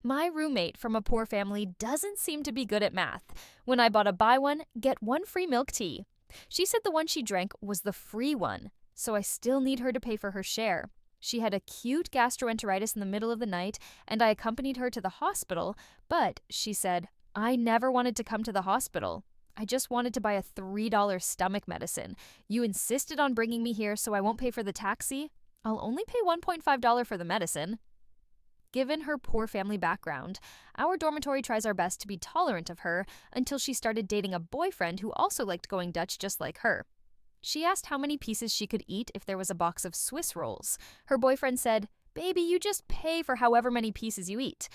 My roommate from a poor family doesn't seem to be good at math. When I bought a buy one, get one free milk tea. She said the one she drank was the free one, so I still need her to pay for her share. She had acute gastroenteritis in the middle of the night, and I accompanied her to the hospital, but she said, I never wanted to come to the hospital. I just wanted to buy a $3 stomach medicine. You insisted on bringing me here, so I won't pay for the taxi. I'll only pay $1.5 for the medicine. Given her poor family background, our dormitory tries our best to be tolerant of her until she started dating a boyfriend who also liked going Dutch just like her. She asked how many pieces she could eat if there was a box of Swiss rolls. Her boyfriend said, Baby, you just pay for however many pieces you eat.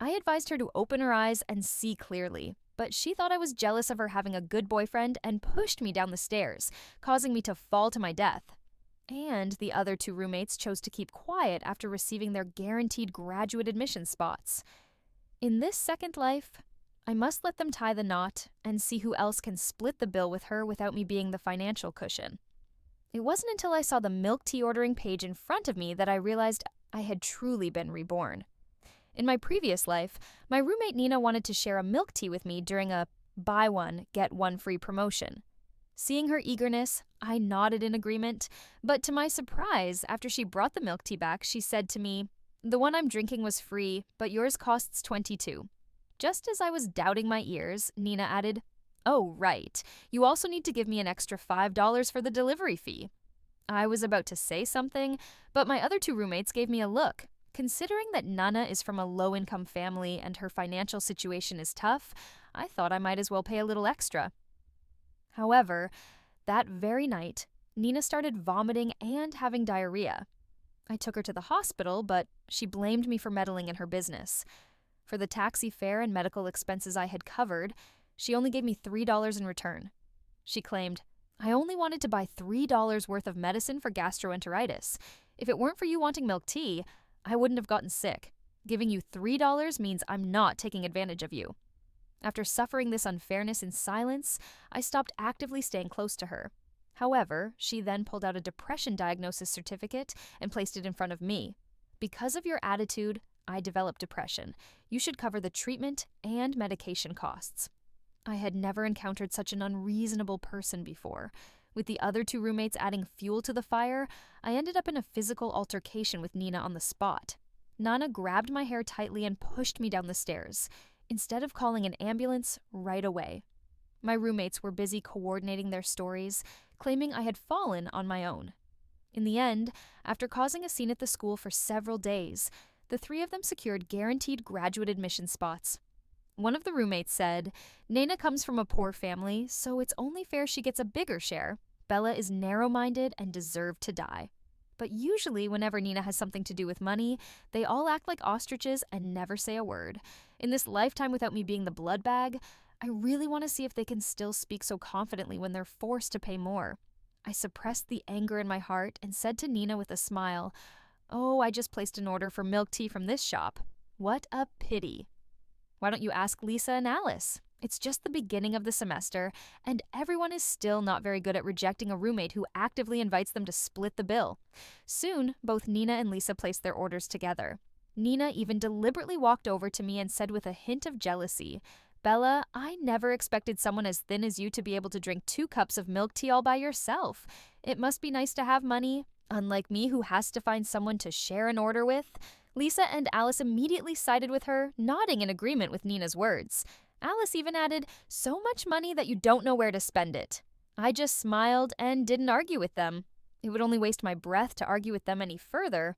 I advised her to open her eyes and see clearly, but she thought I was jealous of her having a good boyfriend and pushed me down the stairs, causing me to fall to my death. And the other two roommates chose to keep quiet after receiving their guaranteed graduate admission spots. In this second life, I must let them tie the knot and see who else can split the bill with her without me being the financial cushion. It wasn't until I saw the milk tea ordering page in front of me that I realized I had truly been reborn. In my previous life, my roommate Nina wanted to share a milk tea with me during a buy one, get one free promotion. Seeing her eagerness, I nodded in agreement, but to my surprise, after she brought the milk tea back, she said to me, The one I'm drinking was free, but yours costs $22. Just as I was doubting my ears, Nina added, Oh, right. You also need to give me an extra $5 for the delivery fee. I was about to say something, but my other two roommates gave me a look. Considering that Nana is from a low-income family and her financial situation is tough, I thought I might as well pay a little extra. However, that very night, Nina started vomiting and having diarrhea. I took her to the hospital, but she blamed me for meddling in her business. For the taxi fare and medical expenses I had covered, she only gave me $3 in return. She claimed, I only wanted to buy $3 worth of medicine for gastroenteritis. If it weren't for you wanting milk tea, I wouldn't have gotten sick. Giving you $3 means I'm not taking advantage of you. After suffering this unfairness in silence, I stopped actively staying close to her. However, she then pulled out a depression diagnosis certificate and placed it in front of me. Because of your attitude, I developed depression. You should cover the treatment and medication costs. I had never encountered such an unreasonable person before. With the other two roommates adding fuel to the fire, I ended up in a physical altercation with Nina on the spot. Nana grabbed my hair tightly and pushed me down the stairs, instead of calling an ambulance right away. My roommates were busy coordinating their stories, claiming I had fallen on my own. In the end, after causing a scene at the school for several days, the three of them secured guaranteed graduate admission spots. One of the roommates said, Nana comes from a poor family, so it's only fair she gets a bigger share. Bella is narrow-minded and deserved to die. But usually, whenever Nina has something to do with money, they all act like ostriches and never say a word. In this lifetime without me being the blood bag, I really want to see if they can still speak so confidently when they're forced to pay more. I suppressed the anger in my heart and said to Nina with a smile, Oh, I just placed an order for milk tea from this shop. What a pity. Why don't you ask Lisa and Alice? It's just the beginning of the semester, and everyone is still not very good at rejecting a roommate who actively invites them to split the bill. Soon, both Nina and Lisa placed their orders together. Nina even deliberately walked over to me and said with a hint of jealousy, Bella, I never expected someone as thin as you to be able to drink 2 cups of milk tea all by yourself. It must be nice to have money, unlike me who has to find someone to share an order with. Lisa and Alice immediately sided with her, nodding in agreement with Nina's words. Alice even added, so much money that you don't know where to spend it. I just smiled and didn't argue with them. It would only waste my breath to argue with them any further.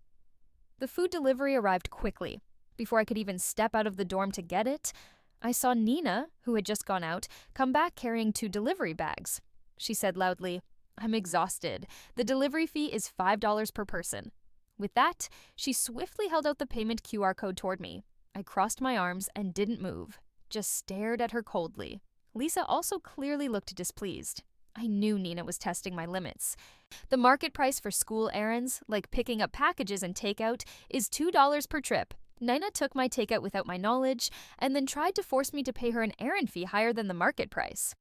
The food delivery arrived quickly. Before I could even step out of the dorm to get it, I saw Nina, who had just gone out, come back carrying 2 delivery bags. She said loudly, I'm exhausted. The delivery fee is $5 per person. With that, she swiftly held out the payment QR code toward me. I crossed my arms and didn't move, just stared at her coldly. Lisa also clearly looked displeased. I knew Nina was testing my limits. The market price for school errands, like picking up packages and takeout, is $2 per trip. Nina took my takeout without my knowledge and then tried to force me to pay her an errand fee higher than the market price.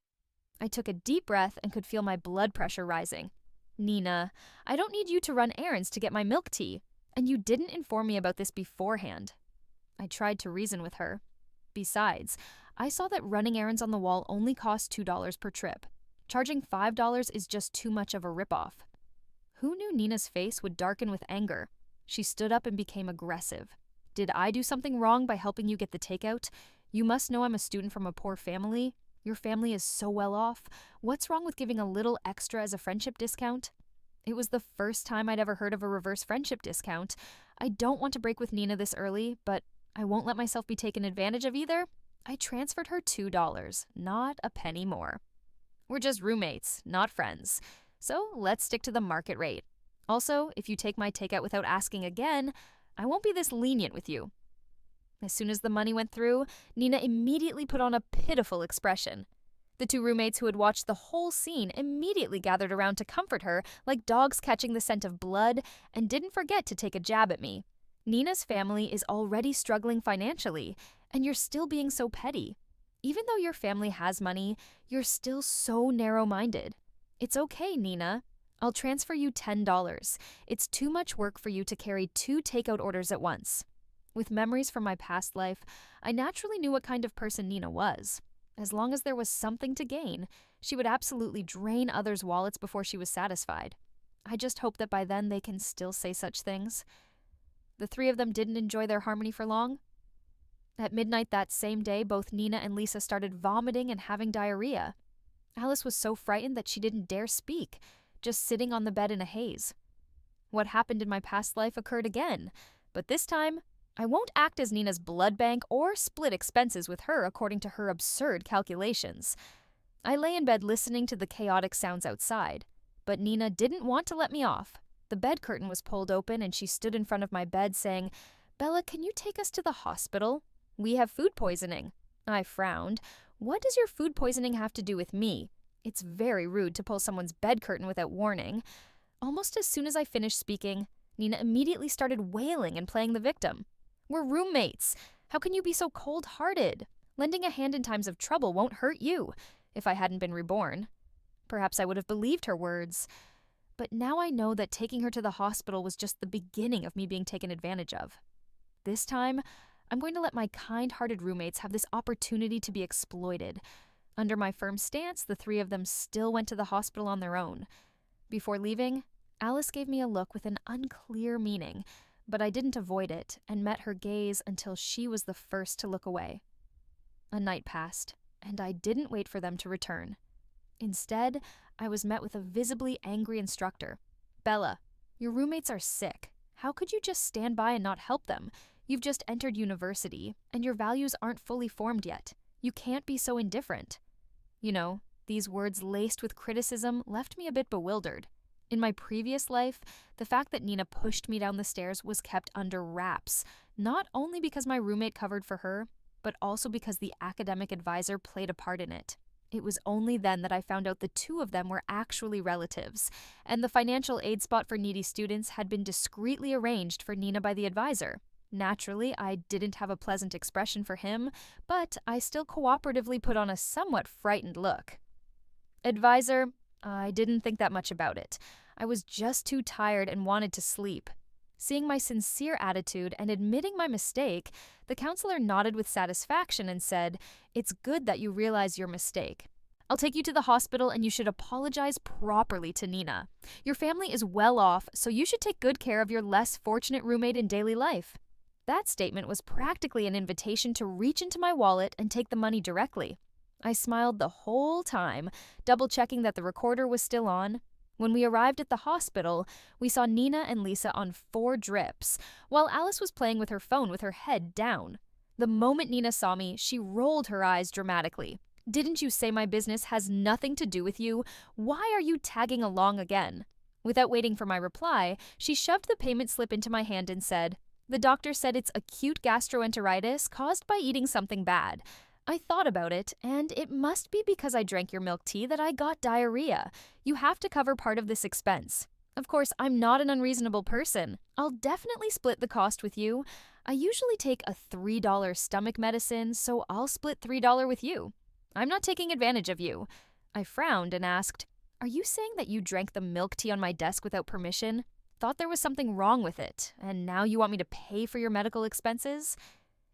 I took a deep breath and could feel my blood pressure rising. Nina, I don't need you to run errands to get my milk tea, and you didn't inform me about this beforehand. I tried to reason with her. Besides, I saw that running errands on the wall only cost $2 per trip. Charging $5 is just too much of a ripoff. Who knew Nina's face would darken with anger? She stood up and became aggressive. Did I do something wrong by helping you get the takeout? You must know I'm a student from a poor family. Your family is so well off. What's wrong with giving a little extra as a friendship discount? It was the first time I'd ever heard of a reverse friendship discount. I don't want to break with Nina this early, but I won't let myself be taken advantage of either. I transferred her $2, not a penny more. We're just roommates, not friends. So let's stick to the market rate. Also, if you take my takeout without asking again, I won't be this lenient with you. As soon as the money went through, Nina immediately put on a pitiful expression. The two roommates who had watched the whole scene immediately gathered around to comfort her like dogs catching the scent of blood and didn't forget to take a jab at me. Nina's family is already struggling financially, and you're still being so petty. Even though your family has money, you're still so narrow-minded. It's okay, Nina. I'll transfer you $10. It's too much work for you to carry 2 takeout orders at once. With memories from my past life, I naturally knew what kind of person Nina was. As long as there was something to gain, she would absolutely drain others' wallets before she was satisfied. I just hope that by then they can still say such things. The 3 of them didn't enjoy their harmony for long. At midnight that same day, both Nina and Lisa started vomiting and having diarrhea. Alice was so frightened that she didn't dare speak, just sitting on the bed in a haze. What happened in my past life occurred again, but this time, I won't act as Nina's blood bank or split expenses with her according to her absurd calculations. I lay in bed listening to the chaotic sounds outside, but Nina didn't want to let me off. The bed curtain was pulled open and she stood in front of my bed saying, "Bella, can you take us to the hospital? We have food poisoning." I frowned. What does your food poisoning have to do with me? It's very rude to pull someone's bed curtain without warning. Almost as soon as I finished speaking, Nina immediately started wailing and playing the victim. We're roommates. How can you be so cold-hearted? Lending a hand in times of trouble won't hurt you. If I hadn't been reborn, perhaps I would have believed her words. But now I know that taking her to the hospital was just the beginning of me being taken advantage of. This time, I'm going to let my kind-hearted roommates have this opportunity to be exploited. Under my firm stance, the 3 of them still went to the hospital on their own. Before leaving, Alice gave me a look with an unclear meaning, but I didn't avoid it and met her gaze until she was the first to look away. A night passed, and I didn't wait for them to return. Instead, I was met with a visibly angry instructor. "Bella, your roommates are sick. How could you just stand by and not help them? You've just entered university, and your values aren't fully formed yet. You can't be so indifferent." You know, these words laced with criticism left me a bit bewildered. In my previous life, the fact that Nina pushed me down the stairs was kept under wraps, not only because my roommate covered for her, but also because the academic advisor played a part in it. It was only then that I found out the 2 of them were actually relatives, and the financial aid spot for needy students had been discreetly arranged for Nina by the advisor. Naturally, I didn't have a pleasant expression for him, but I still cooperatively put on a somewhat frightened look. "Advisor, I didn't think that much about it. I was just too tired and wanted to sleep." Seeing my sincere attitude and admitting my mistake, the counselor nodded with satisfaction and said, "It's good that you realize your mistake. I'll take you to the hospital and you should apologize properly to Nina. Your family is well off, so you should take good care of your less fortunate roommate in daily life." That statement was practically an invitation to reach into my wallet and take the money directly. I smiled the whole time, double-checking that the recorder was still on. When we arrived at the hospital, we saw Nina and Lisa on 4 drips, while Alice was playing with her phone with her head down. The moment Nina saw me, she rolled her eyes dramatically. "Didn't you say my business has nothing to do with you? Why are you tagging along again?" Without waiting for my reply, she shoved the payment slip into my hand and said, "The doctor said it's acute gastroenteritis caused by eating something bad. I thought about it, and it must be because I drank your milk tea that I got diarrhea. You have to cover part of this expense. Of course, I'm not an unreasonable person. I'll definitely split the cost with you. I usually take a $3 stomach medicine, so I'll split $3 with you. I'm not taking advantage of you." I frowned and asked, "Are you saying that you drank the milk tea on my desk without permission? Thought there was something wrong with it, and now you want me to pay for your medical expenses?"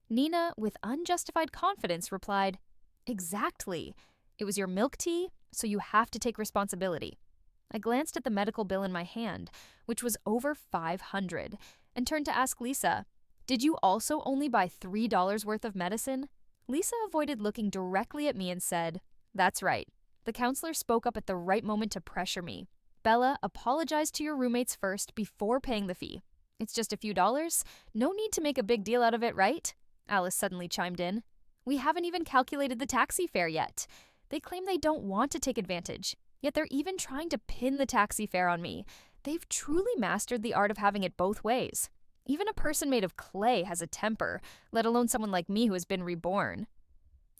Nina, with unjustified confidence, replied, "Exactly. It was your milk tea, so you have to take responsibility." I glanced at the medical bill in my hand, which was over $500, and turned to ask Lisa, "Did you also only buy $3 worth of medicine?" Lisa avoided looking directly at me and said, "That's right." The counselor spoke up at the right moment to pressure me. "Bella, apologize to your roommates first before paying the fee. It's just a few dollars. No need to make a big deal out of it, right?" Alice suddenly chimed in. "We haven't even calculated the taxi fare yet." They claim they don't want to take advantage, yet they're even trying to pin the taxi fare on me. They've truly mastered the art of having it both ways. Even a person made of clay has a temper, let alone someone like me who has been reborn.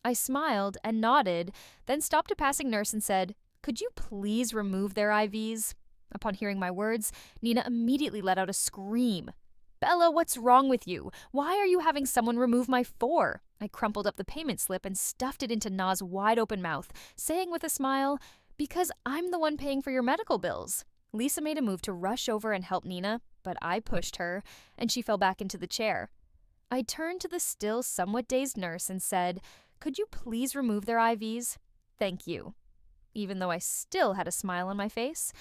I smiled and nodded, then stopped a passing nurse and said, "Could you please remove their IVs?" Upon hearing my words, Nina immediately let out a scream. "Bella, what's wrong with you? Why are you having someone remove my four?" I crumpled up the payment slip and stuffed it into Na's wide-open mouth, saying with a smile, "Because I'm the one paying for your medical bills." Lisa made a move to rush over and help Nina, but I pushed her, and she fell back into the chair. I turned to the still somewhat dazed nurse and said, "Could you please remove their IVs? Thank you." Even though I still had a smile on my face,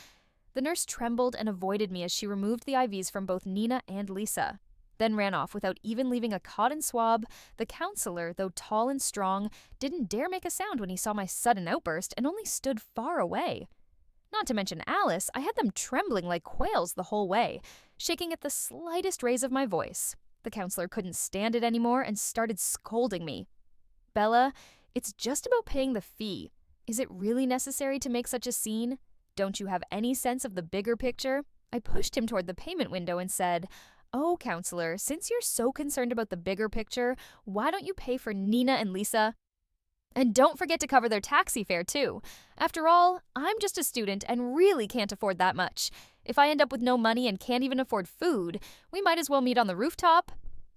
the nurse trembled and avoided me as she removed the IVs from both Nina and Lisa, then ran off without even leaving a cotton swab. The counselor, though tall and strong, didn't dare make a sound when he saw my sudden outburst and only stood far away. Not to mention Alice, I had them trembling like quails the whole way, shaking at the slightest raise of my voice. The counselor couldn't stand it anymore and started scolding me. "Bella, it's just about paying the fee. Is it really necessary to make such a scene? Don't you have any sense of the bigger picture?" I pushed him toward the payment window and said, "Oh, counselor, since you're so concerned about the bigger picture, why don't you pay for Nina and Lisa? And don't forget to cover their taxi fare, too. After all, I'm just a student and really can't afford that much. If I end up with no money and can't even afford food, we might as well meet on the rooftop."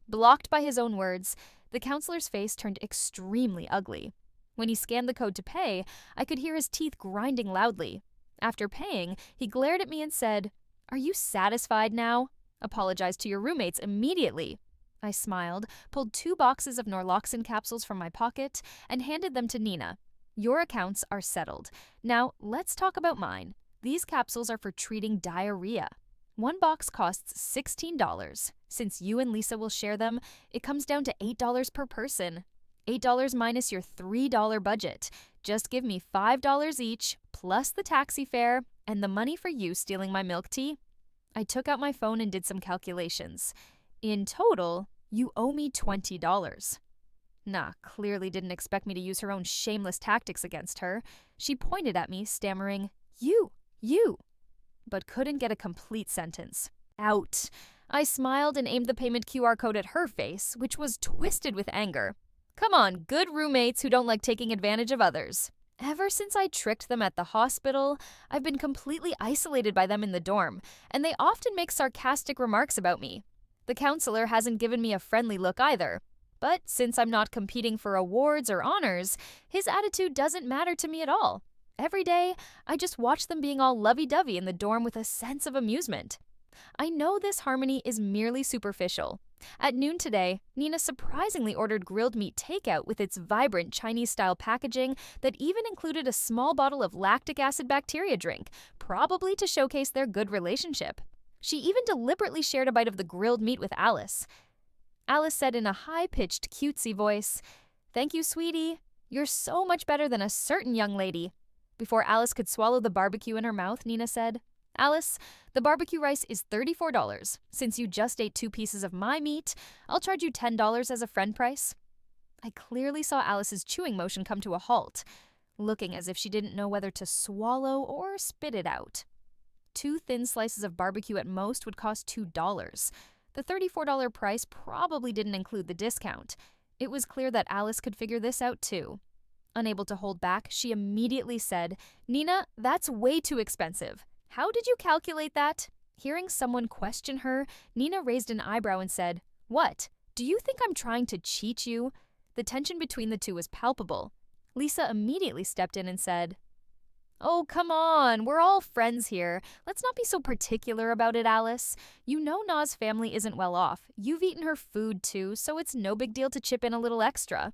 Blocked by his own words, the counselor's face turned extremely ugly. When he scanned the code to pay, I could hear his teeth grinding loudly. After paying, he glared at me and said, "Are you satisfied now? Apologize to your roommates immediately." I smiled, pulled 2 boxes of Norloxone capsules from my pocket, and handed them to Nina. "Your accounts are settled. Now, let's talk about mine. These capsules are for treating diarrhea. One box costs $16. Since you and Lisa will share them, it comes down to $8 per person. $8 minus your $3 budget. Just give me $5 each, plus the taxi fare, and the money for you stealing my milk tea." I took out my phone and did some calculations. In total, you owe me $20. Nah clearly didn't expect me to use her own shameless tactics against her. She pointed at me, stammering, you, but couldn't get a complete sentence. Out. I smiled and aimed the payment QR code at her face, which was twisted with anger. Come on, good roommates who don't like taking advantage of others. Ever since I tricked them at the hospital, I've been completely isolated by them in the dorm, and they often make sarcastic remarks about me. The counselor hasn't given me a friendly look either. But since I'm not competing for awards or honors, his attitude doesn't matter to me at all. Every day, I just watch them being all lovey-dovey in the dorm with a sense of amusement. I know this harmony is merely superficial. At noon today, Nina surprisingly ordered grilled meat takeout with its vibrant Chinese-style packaging that even included a small bottle of lactic acid bacteria drink, probably to showcase their good relationship. She even deliberately shared a bite of the grilled meat with Alice. Alice said in a high-pitched, cutesy voice, "Thank you, sweetie. You're so much better than a certain young lady." Before Alice could swallow the barbecue in her mouth, Nina said, "Alice, the barbecue rice is $34. Since you just ate 2 pieces of my meat, I'll charge you $10 as a friend price." I clearly saw Alice's chewing motion come to a halt, looking as if she didn't know whether to swallow or spit it out. 2 thin slices of barbecue at most would cost $2. The $34 price probably didn't include the discount. It was clear that Alice could figure this out too. Unable to hold back, she immediately said, "Nina, that's way too expensive. How did you calculate that?" Hearing someone question her, Nina raised an eyebrow and said, "What? Do you think I'm trying to cheat you?" The tension between the two was palpable. Lisa immediately stepped in and said, Oh, come on. We're all friends here. Let's not be so particular about it, Alice. You know Na's family isn't well off. You've eaten her food too, so it's no big deal to chip in a little extra.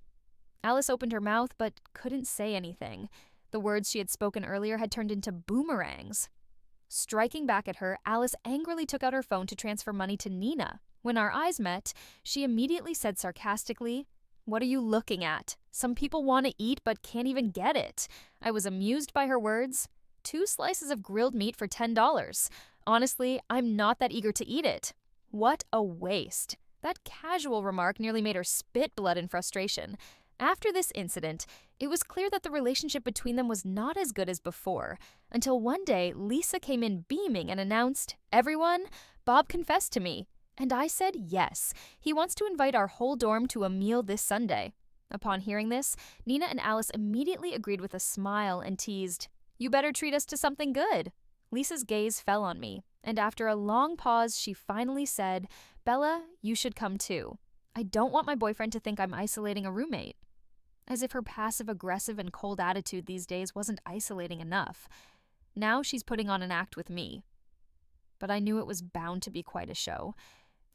Alice opened her mouth but couldn't say anything. The words she had spoken earlier had turned into boomerangs. Striking back at her, Alice angrily took out her phone to transfer money to Nina. When our eyes met, she immediately said sarcastically, "What are you looking at? Some people want to eat but can't even get it." I was amused by her words. 2 slices of grilled meat for $10. Honestly, I'm not that eager to eat it. What a waste. That casual remark nearly made her spit blood in frustration. After this incident, it was clear that the relationship between them was not as good as before, until one day Lisa came in beaming and announced, "Everyone, Bob confessed to me." And I said yes. He wants to invite our whole dorm to a meal this Sunday. Upon hearing this, Nina and Alice immediately agreed with a smile and teased, "You better treat us to something good." Lisa's gaze fell on me, and after a long pause, she finally said, "Bella, you should come too. I don't want my boyfriend to think I'm isolating a roommate." As if her passive-aggressive and cold attitude these days wasn't isolating enough. Now she's putting on an act with me. But I knew it was bound to be quite a show.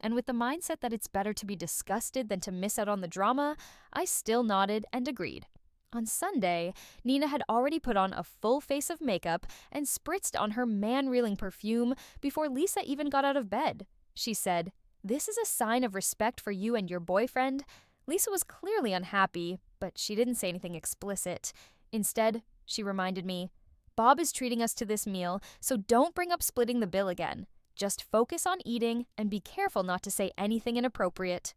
And with the mindset that it's better to be disgusted than to miss out on the drama, I still nodded and agreed. On Sunday, Nina had already put on a full face of makeup and spritzed on her man-reeling perfume before Lisa even got out of bed. She said, "This is a sign of respect for you and your boyfriend." Lisa was clearly unhappy, but she didn't say anything explicit. Instead, she reminded me, "Bob is treating us to this meal, so don't bring up splitting the bill again. Just focus on eating and be careful not to say anything inappropriate."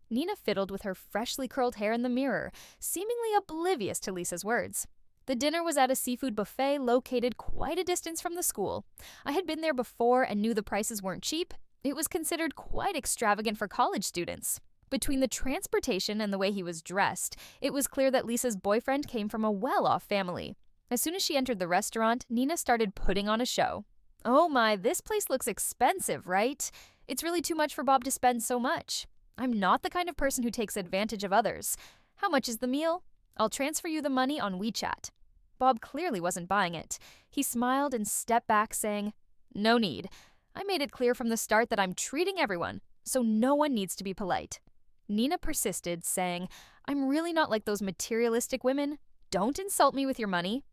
Nina fiddled with her freshly curled hair in the mirror, seemingly oblivious to Lisa's words. The dinner was at a seafood buffet located quite a distance from the school. I had been there before and knew the prices weren't cheap. It was considered quite extravagant for college students. Between the transportation and the way he was dressed, it was clear that Lisa's boyfriend came from a well-off family. As soon as she entered the restaurant, Nina started putting on a show. "Oh my, this place looks expensive, right? It's really too much for Bob to spend so much. I'm not the kind of person who takes advantage of others. How much is the meal? I'll transfer you the money on WeChat." Bob clearly wasn't buying it. He smiled and stepped back, saying, "No need. I made it clear from the start that I'm treating everyone, so no one needs to be polite." Nina persisted, saying, "I'm really not like those materialistic women. Don't insult me with your money."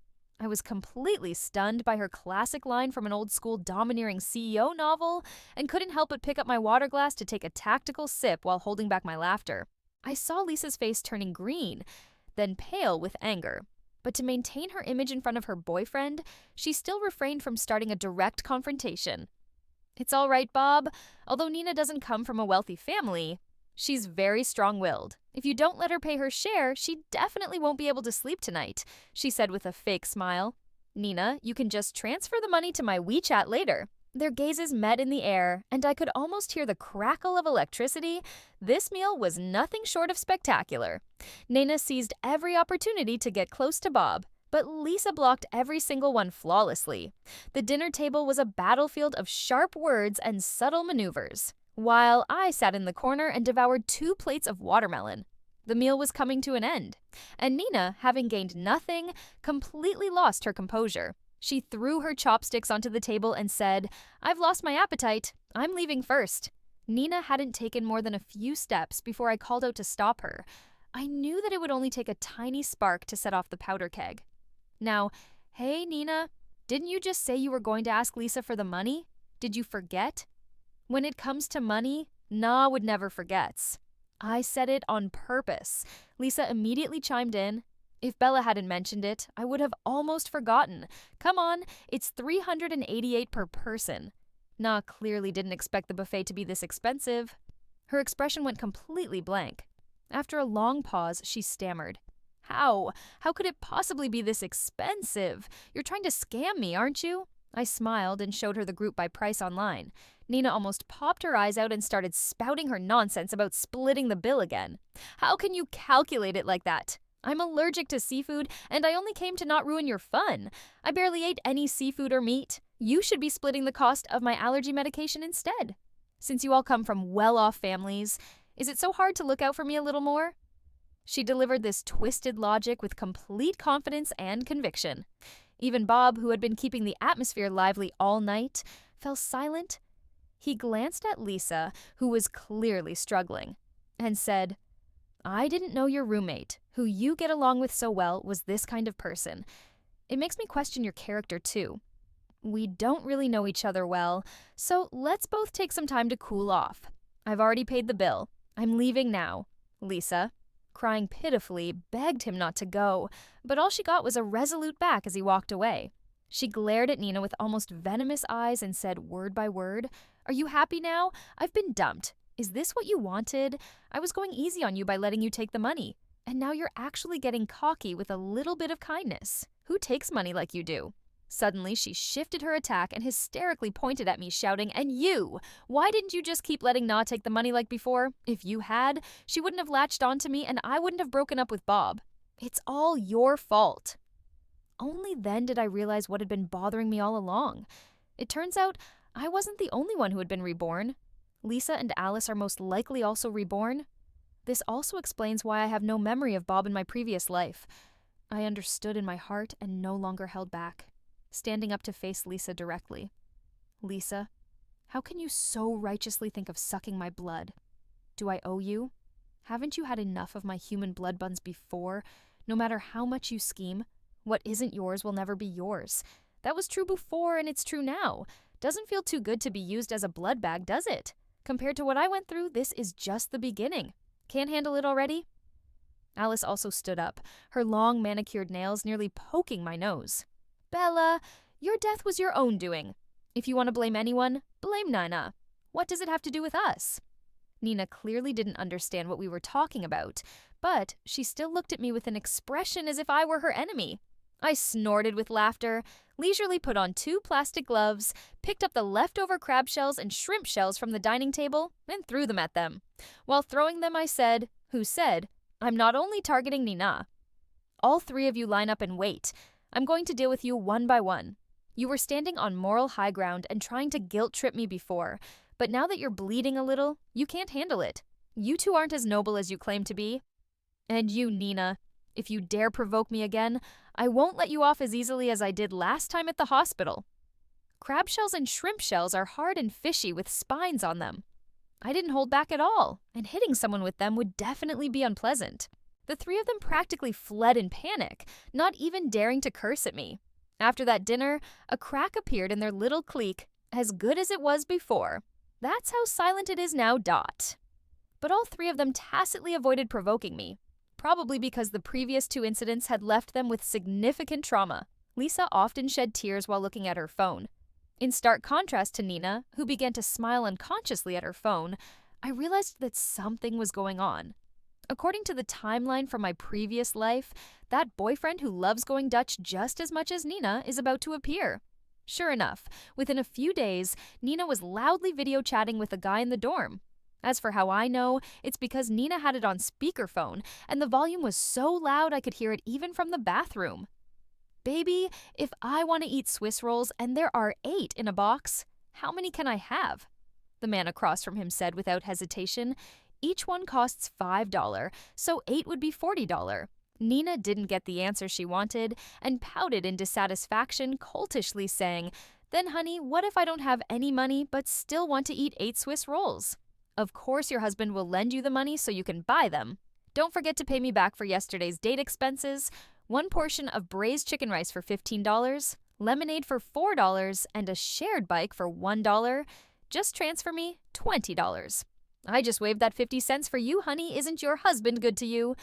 I was completely stunned by her classic line from an old-school domineering CEO novel and couldn't help but pick up my water glass to take a tactical sip while holding back my laughter. I saw Lisa's face turning green, then pale with anger. But to maintain her image in front of her boyfriend, she still refrained from starting a direct confrontation. "It's all right, Bob. Although Nina doesn't come from a wealthy family, she's very strong-willed. If you don't let her pay her share, she definitely won't be able to sleep tonight," she said with a fake smile. "Nina, you can just transfer the money to my WeChat later." Their gazes met in the air, and I could almost hear the crackle of electricity. This meal was nothing short of spectacular. Nina seized every opportunity to get close to Bob, but Lisa blocked every single one flawlessly. The dinner table was a battlefield of sharp words and subtle maneuvers, while I sat in the corner and devoured 2 plates of watermelon. The meal was coming to an end, and Nina, having gained nothing, completely lost her composure. She threw her chopsticks onto the table and said, "I've lost my appetite. I'm leaving first." Nina hadn't taken more than a few steps before I called out to stop her. I knew that it would only take a tiny spark to set off the powder keg. Now, hey Nina, didn't you just say you were going to ask Lisa for the money? Did you forget? When it comes to money, Na would never forgets. I said it on purpose. Lisa immediately chimed in. If Bella hadn't mentioned it, I would have almost forgotten. Come on, it's $388 per person. Na clearly didn't expect the buffet to be this expensive. Her expression went completely blank. After a long pause, she stammered. How? How could it possibly be this expensive? You're trying to scam me, aren't you? I smiled and showed her the group by price online. Nina almost popped her eyes out and started spouting her nonsense about splitting the bill again. How can you calculate it like that? I'm allergic to seafood, and I only came to not ruin your fun. I barely ate any seafood or meat. You should be splitting the cost of my allergy medication instead. Since you all come from well-off families, is it so hard to look out for me a little more? She delivered this twisted logic with complete confidence and conviction. Even Bob, who had been keeping the atmosphere lively all night, fell silent. He glanced at Lisa, who was clearly struggling, and said, "I didn't know your roommate, who you get along with so well, was this kind of person. It makes me question your character, too. We don't really know each other well, so let's both take some time to cool off. I've already paid the bill. I'm leaving now." Lisa, crying pitifully, begged him not to go, but all she got was a resolute back as he walked away. She glared at Nina with almost venomous eyes and said word by word, "Are you happy now? I've been dumped. Is this what you wanted? I was going easy on you by letting you take the money, and now you're actually getting cocky with a little bit of kindness. Who takes money like you do?" Suddenly, she shifted her attack and hysterically pointed at me, shouting, "And you! Why didn't you just keep letting Na take the money like before? If you had, she wouldn't have latched onto me and I wouldn't have broken up with Bob. It's all your fault." Only then did I realize what had been bothering me all along. It turns out I wasn't the only one who had been reborn. Lisa and Alice are most likely also reborn. This also explains why I have no memory of Bob in my previous life. I understood in my heart and no longer held back, standing up to face Lisa directly. "Lisa, how can you so righteously think of sucking my blood? Do I owe you? Haven't you had enough of my human blood buns before? No matter how much you scheme, what isn't yours will never be yours. That was true before and it's true now. Doesn't feel too good to be used as a blood bag, does it? Compared to what I went through, this is just the beginning. Can't handle it already?" Alice also stood up, her long manicured nails nearly poking my nose. "Bella, your death was your own doing. If you want to blame anyone, blame Nina. What does it have to do with us?" Nina clearly didn't understand what we were talking about, but she still looked at me with an expression as if I were her enemy. I snorted with laughter, leisurely put on 2 plastic gloves, picked up the leftover crab shells and shrimp shells from the dining table, and threw them at them. While throwing them, I said, "Who said? I'm not only targeting Nina. All 3 of you line up and wait. I'm going to deal with you one by one. You were standing on moral high ground and trying to guilt-trip me before, but now that you're bleeding a little, you can't handle it. You 2 aren't as noble as you claim to be. And you, Nina, if you dare provoke me again, I won't let you off as easily as I did last time at the hospital. Crab shells and shrimp shells are hard and fishy with spines on them. I didn't hold back at all, and hitting someone with them would definitely be unpleasant." The 3 of them practically fled in panic, not even daring to curse at me. After that dinner, a crack appeared in their little clique, as good as it was before. That's how silent it is now, Dot. But all 3 of them tacitly avoided provoking me, probably because the previous 2 incidents had left them with significant trauma. Lisa often shed tears while looking at her phone. In stark contrast to Nina, who began to smile unconsciously at her phone, I realized that something was going on. According to the timeline from my previous life, that boyfriend who loves going Dutch just as much as Nina is about to appear. Sure enough, within a few days, Nina was loudly video chatting with a guy in the dorm. As for how I know, it's because Nina had it on speakerphone, and the volume was so loud I could hear it even from the bathroom. "Baby, if I want to eat Swiss rolls and there are 8 in a box, how many can I have?" the man across from him said without hesitation. "Each one costs $5, so 8 would be $40. Nina didn't get the answer she wanted and pouted in dissatisfaction, coltishly saying, "Then, honey, what if I don't have any money but still want to eat 8 Swiss rolls? Of course your husband will lend you the money so you can buy them. Don't forget to pay me back for yesterday's date expenses. 1 portion of braised chicken rice for $15, lemonade for $4, and a shared bike for $1. Just transfer me $20. I just waved that 50 cents for you, honey. Isn't your husband good to you?"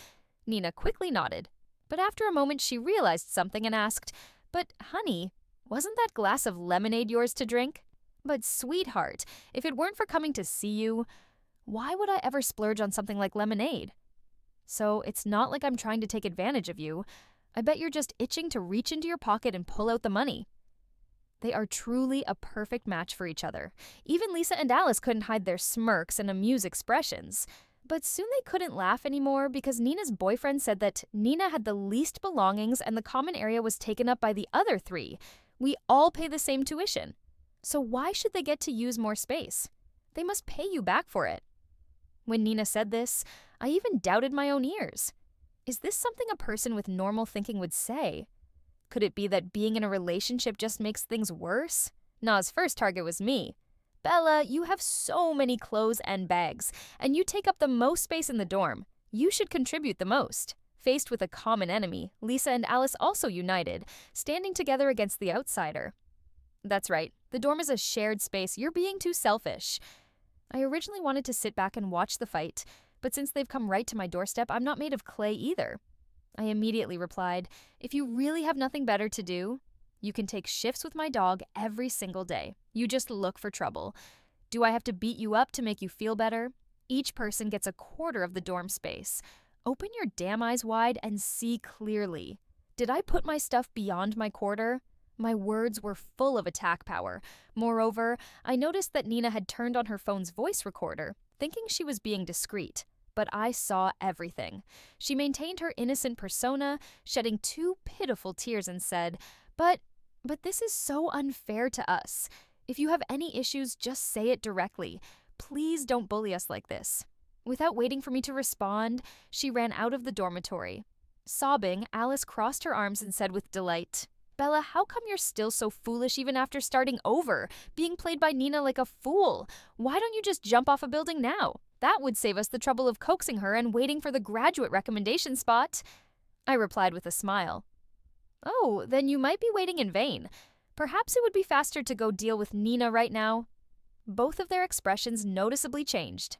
Nina quickly nodded, but after a moment she realized something and asked, "But, honey, wasn't that glass of lemonade yours to drink? But, sweetheart, if it weren't for coming to see you, why would I ever splurge on something like lemonade? So it's not like I'm trying to take advantage of you. I bet you're just itching to reach into your pocket and pull out the money." They are truly a perfect match for each other. Even Lisa and Alice couldn't hide their smirks and amused expressions. But soon they couldn't laugh anymore because Nina's boyfriend said that Nina had the least belongings and the common area was taken up by the other 3. We all pay the same tuition. So why should they get to use more space? They must pay you back for it. When Nina said this, I even doubted my own ears. Is this something a person with normal thinking would say? Could it be that being in a relationship just makes things worse? Na's first target was me. Bella, you have so many clothes and bags, and you take up the most space in the dorm. You should contribute the most. Faced with a common enemy, Lisa and Alice also united, standing together against the outsider. That's right, the dorm is a shared space. You're being too selfish. I originally wanted to sit back and watch the fight, but since they've come right to my doorstep, I'm not made of clay either. I immediately replied, if you really have nothing better to do, you can take shifts with my dog every single day. You just look for trouble. Do I have to beat you up to make you feel better? Each person gets a quarter of the dorm space. Open your damn eyes wide and see clearly. Did I put my stuff beyond my quarter? My words were full of attack power. Moreover, I noticed that Nina had turned on her phone's voice recorder, thinking she was being discreet. But I saw everything. She maintained her innocent persona, shedding 2 pitiful tears, and said, But this is so unfair to us. If you have any issues, just say it directly. Please don't bully us like this. Without waiting for me to respond, she ran out of the dormitory. Sobbing, Alice crossed her arms and said with delight, Bella, how come you're still so foolish even after starting over, being played by Nina like a fool? Why don't you just jump off a building now? That would save us the trouble of coaxing her and waiting for the graduate recommendation spot. I replied with a smile. Oh, then you might be waiting in vain. Perhaps it would be faster to go deal with Nina right now. Both of their expressions noticeably changed.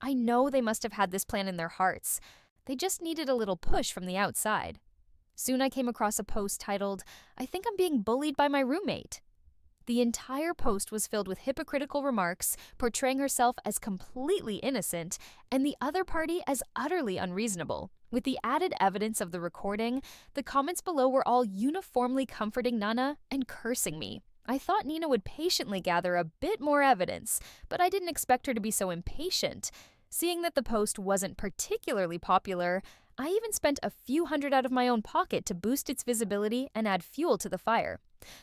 I know they must have had this plan in their hearts. They just needed a little push from the outside. Soon I came across a post titled, I think I'm being bullied by my roommate. The entire post was filled with hypocritical remarks, portraying herself as completely innocent and the other party as utterly unreasonable. With the added evidence of the recording, the comments below were all uniformly comforting Nana and cursing me. I thought Nina would patiently gather a bit more evidence, but I didn't expect her to be so impatient. Seeing that the post wasn't particularly popular, I even spent a few hundred out of my own pocket to boost its visibility and add fuel to the fire.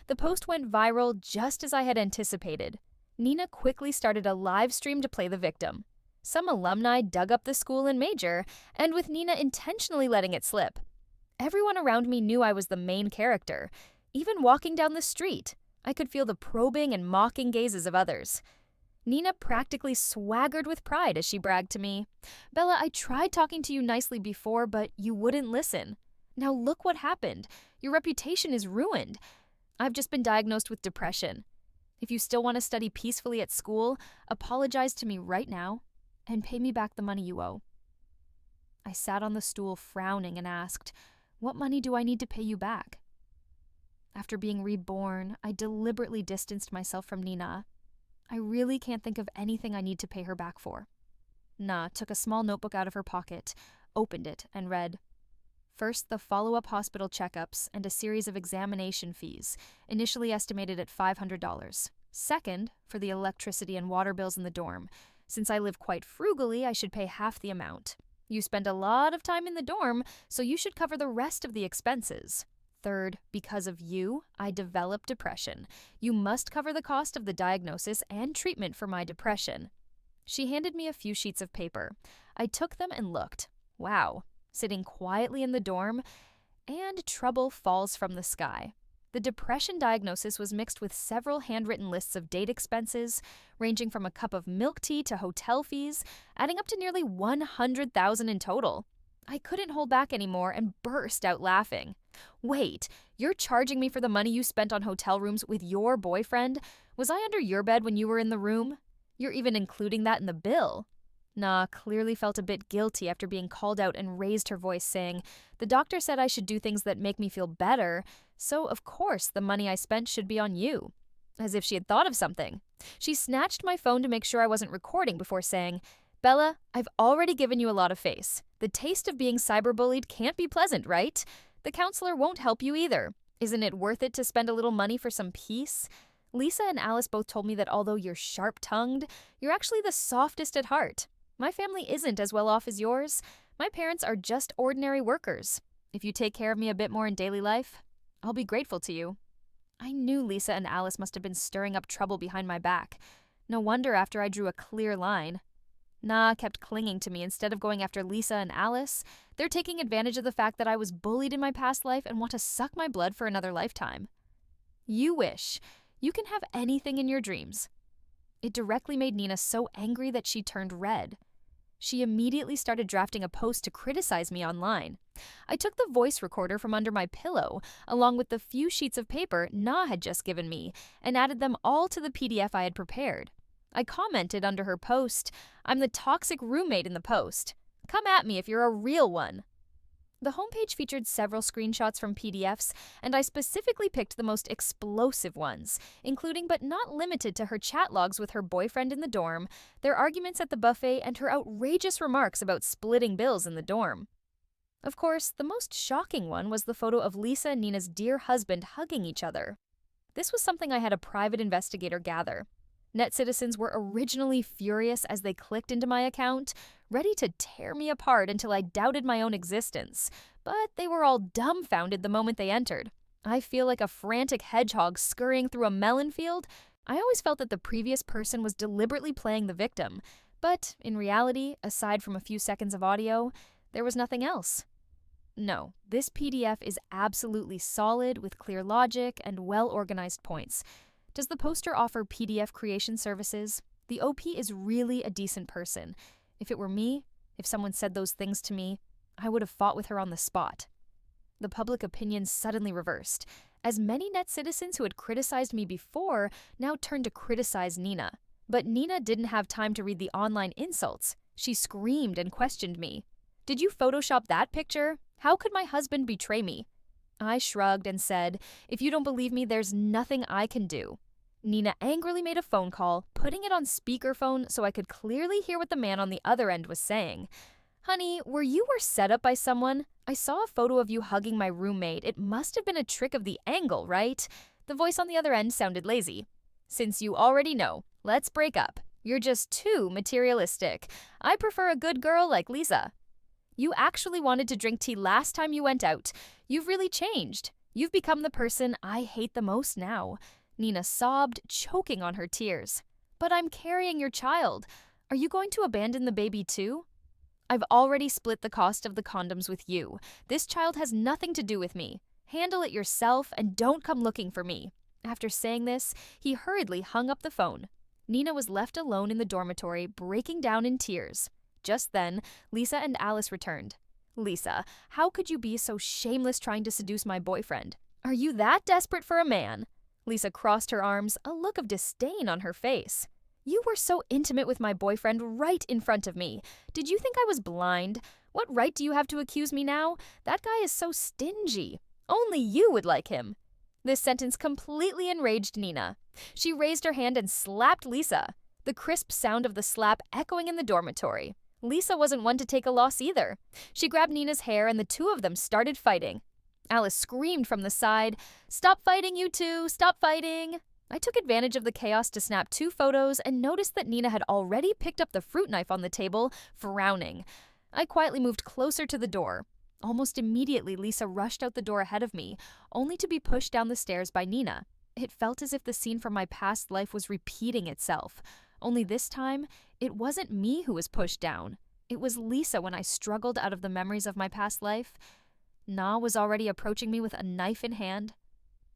The post went viral just as I had anticipated. Nina quickly started a live stream to play the victim. Some alumni dug up the school and major, and with Nina intentionally letting it slip. Everyone around me knew I was the main character. Even walking down the street, I could feel the probing and mocking gazes of others. Nina practically swaggered with pride as she bragged to me, Bella, I tried talking to you nicely before, but you wouldn't listen. Now look what happened. Your reputation is ruined. I've just been diagnosed with depression. If you still want to study peacefully at school, apologize to me right now and pay me back the money you owe. I sat on the stool frowning and asked, what money do I need to pay you back? After being reborn, I deliberately distanced myself from Nina. I really can't think of anything I need to pay her back for. Na took a small notebook out of her pocket, opened it, and read, First, the follow-up hospital checkups and a series of examination fees, initially estimated at $500. Second, for the electricity and water bills in the dorm. Since I live quite frugally, I should pay half the amount. You spend a lot of time in the dorm, so you should cover the rest of the expenses. Third, because of you, I developed depression. You must cover the cost of the diagnosis and treatment for my depression. She handed me a few sheets of paper. I took them and looked. Wow, sitting quietly in the dorm, and trouble falls from the sky. The depression diagnosis was mixed with several handwritten lists of date expenses, ranging from a cup of milk tea to hotel fees, adding up to nearly $100,000 in total. I couldn't hold back anymore and burst out laughing. Wait, you're charging me for the money you spent on hotel rooms with your boyfriend? Was I under your bed when you were in the room? You're even including that in the bill. Na clearly felt a bit guilty after being called out and raised her voice, saying, The doctor said I should do things that make me feel better, so of course the money I spent should be on you. As if she had thought of something. She snatched my phone to make sure I wasn't recording before saying, Bella, I've already given you a lot of face. The taste of being cyberbullied can't be pleasant, right? The counselor won't help you either. Isn't it worth it to spend a little money for some peace? Lisa and Alice both told me that although you're sharp-tongued, you're actually the softest at heart. My family isn't as well off as yours. My parents are just ordinary workers. If you take care of me a bit more in daily life, I'll be grateful to you. I knew Lisa and Alice must have been stirring up trouble behind my back. No wonder after I drew a clear line. Nah kept clinging to me instead of going after Lisa and Alice. They're taking advantage of the fact that I was bullied in my past life and want to suck my blood for another lifetime. You wish. You can have anything in your dreams. It directly made Nina so angry that she turned red. She immediately started drafting a post to criticize me online. I took the voice recorder from under my pillow, along with the few sheets of paper Na had just given me, and added them all to the PDF I had prepared. I commented under her post, "I'm the toxic roommate in the post. Come at me if you're a real one." The homepage featured several screenshots from PDFs, and I specifically picked the most explosive ones, including but not limited to her chat logs with her boyfriend in the dorm, their arguments at the buffet, and her outrageous remarks about splitting bills in the dorm. Of course, the most shocking one was the photo of Lisa and Nina's dear husband hugging each other. This was something I had a private investigator gather. Net citizens were originally furious as they clicked into my account, ready to tear me apart until I doubted my own existence, but they were all dumbfounded the moment they entered. I feel like a frantic hedgehog scurrying through a melon field. I always felt that the previous person was deliberately playing the victim, but in reality, aside from a few seconds of audio, there was nothing else. No, this PDF is absolutely solid with clear logic and well-organized points. Does the poster offer PDF creation services? The OP is really a decent person. If it were me, if someone said those things to me, I would have fought with her on the spot. The public opinion suddenly reversed, as many net citizens who had criticized me before now turned to criticize Nina. But Nina didn't have time to read the online insults. She screamed and questioned me. "Did you Photoshop that picture? How could my husband betray me?" I shrugged and said, "If you don't believe me, there's nothing I can do." Nina angrily made a phone call, putting it on speakerphone so I could clearly hear what the man on the other end was saying. "Honey, were you set up by someone? I saw a photo of you hugging my roommate. It must have been a trick of the angle, right?" The voice on the other end sounded lazy. "Since you already know, let's break up. You're just too materialistic. I prefer a good girl like Lisa. You actually wanted to drink tea last time you went out. You've really changed. You've become the person I hate the most now." Nina sobbed, choking on her tears. "But I'm carrying your child. Are you going to abandon the baby too?" "I've already split the cost of the condoms with you. This child has nothing to do with me. Handle it yourself and don't come looking for me." After saying this, he hurriedly hung up the phone. Nina was left alone in the dormitory, breaking down in tears. Just then, Lisa and Alice returned. "Lisa, how could you be so shameless trying to seduce my boyfriend? Are you that desperate for a man?" Lisa crossed her arms, a look of disdain on her face. "You were so intimate with my boyfriend right in front of me. Did you think I was blind? What right do you have to accuse me now? That guy is so stingy. Only you would like him." This sentence completely enraged Nina. She raised her hand and slapped Lisa, the crisp sound of the slap echoing in the dormitory. Lisa wasn't one to take a loss either. She grabbed Nina's hair and the two of them started fighting. Alice screamed from the side, "Stop fighting, you two! Stop fighting!" I took advantage of the chaos to snap 2 photos and noticed that Nina had already picked up the fruit knife on the table, frowning. I quietly moved closer to the door. Almost immediately, Lisa rushed out the door ahead of me, only to be pushed down the stairs by Nina. It felt as if the scene from my past life was repeating itself. Only this time, it wasn't me who was pushed down. It was Lisa when I struggled out of the memories of my past life. Na was already approaching me with a knife in hand.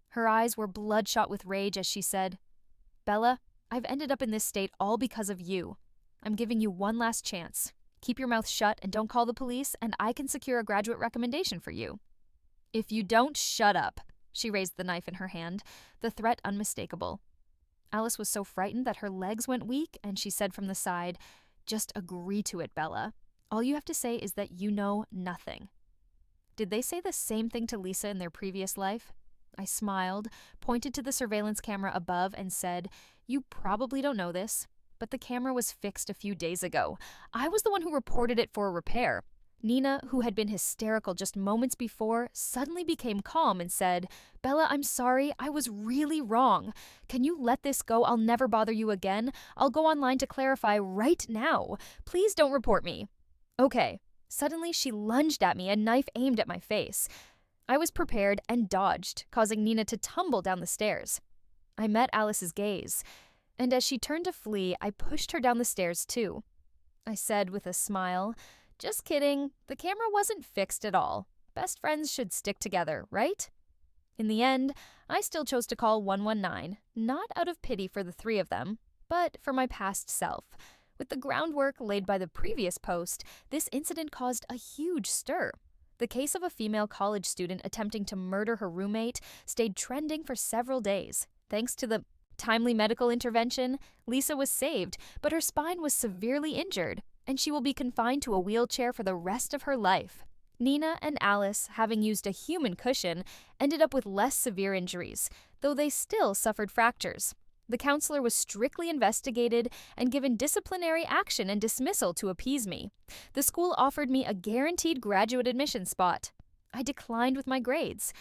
Her eyes were bloodshot with rage as she said, "Bella, I've ended up in this state all because of you. I'm giving you one last chance. Keep your mouth shut and don't call the police, and I can secure a graduate recommendation for you." "If you don't shut up." She raised the knife in her hand, the threat unmistakable. Alice was so frightened that her legs went weak, and she said from the side, "Just agree to it, Bella. All you have to say is that you know nothing." Did they say the same thing to Lisa in their previous life? I smiled, pointed to the surveillance camera above, and said, "You probably don't know this, but the camera was fixed a few days ago. I was the one who reported it for a repair." Nina, who had been hysterical just moments before, suddenly became calm and said, "Bella, I'm sorry. I was really wrong. Can you let this go? I'll never bother you again. I'll go online to clarify right now. Please don't report me." "Okay." Suddenly, she lunged at me, a knife aimed at my face. I was prepared and dodged, causing Nina to tumble down the stairs. I met Alice's gaze, and as she turned to flee, I pushed her down the stairs too. I said with a smile. Just kidding, the camera wasn't fixed at all. Best friends should stick together, right? In the end, I still chose to call 119, not out of pity for the three of them, but for my past self. With the groundwork laid by the previous post, this incident caused a huge stir. The case of a female college student attempting to murder her roommate stayed trending for several days. Thanks to the timely medical intervention, Lisa was saved, but her spine was severely injured, and she will be confined to a wheelchair for the rest of her life. Nina and Alice, having used a human cushion, ended up with less severe injuries, though they still suffered fractures. The counselor was strictly investigated and given disciplinary action and dismissal to appease me. The school offered me a guaranteed graduate admission spot. I declined with my grades.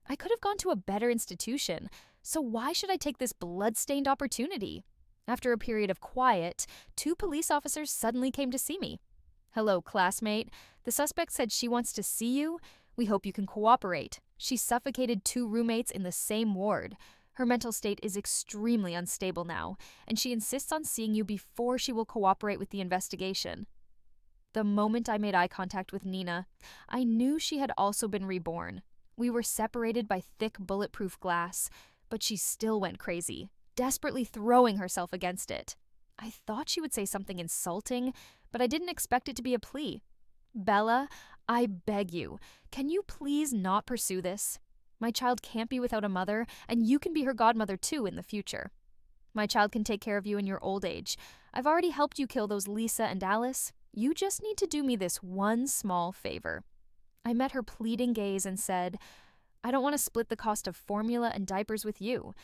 I could have gone to a better institution, so why should I take this blood-stained opportunity? After a period of quiet, 2 police officers suddenly came to see me. "Hello, classmate. The suspect said she wants to see you. We hope you can cooperate. She suffocated 2 roommates in the same ward. Her mental state is extremely unstable now, and she insists on seeing you before she will cooperate with the investigation." The moment I made eye contact with Nina, I knew she had also been reborn. We were separated by thick bulletproof glass, but she still went crazy, desperately throwing herself against it. I thought she would say something insulting, but I didn't expect it to be a plea. "Bella, I beg you, can you please not pursue this? My child can't be without a mother, and you can be her godmother too in the future. My child can take care of you in your old age. I've already helped you kill those Lisa and Alice. You just need to do me this one small favor." I met her pleading gaze and said, "I don't want to split the cost of formula and diapers with you.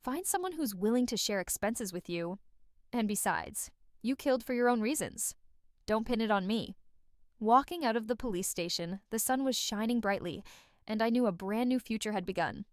Find someone who's willing to share expenses with you. And besides, you killed for your own reasons. Don't pin it on me." Walking out of the police station, the sun was shining brightly, and I knew a brand new future had begun.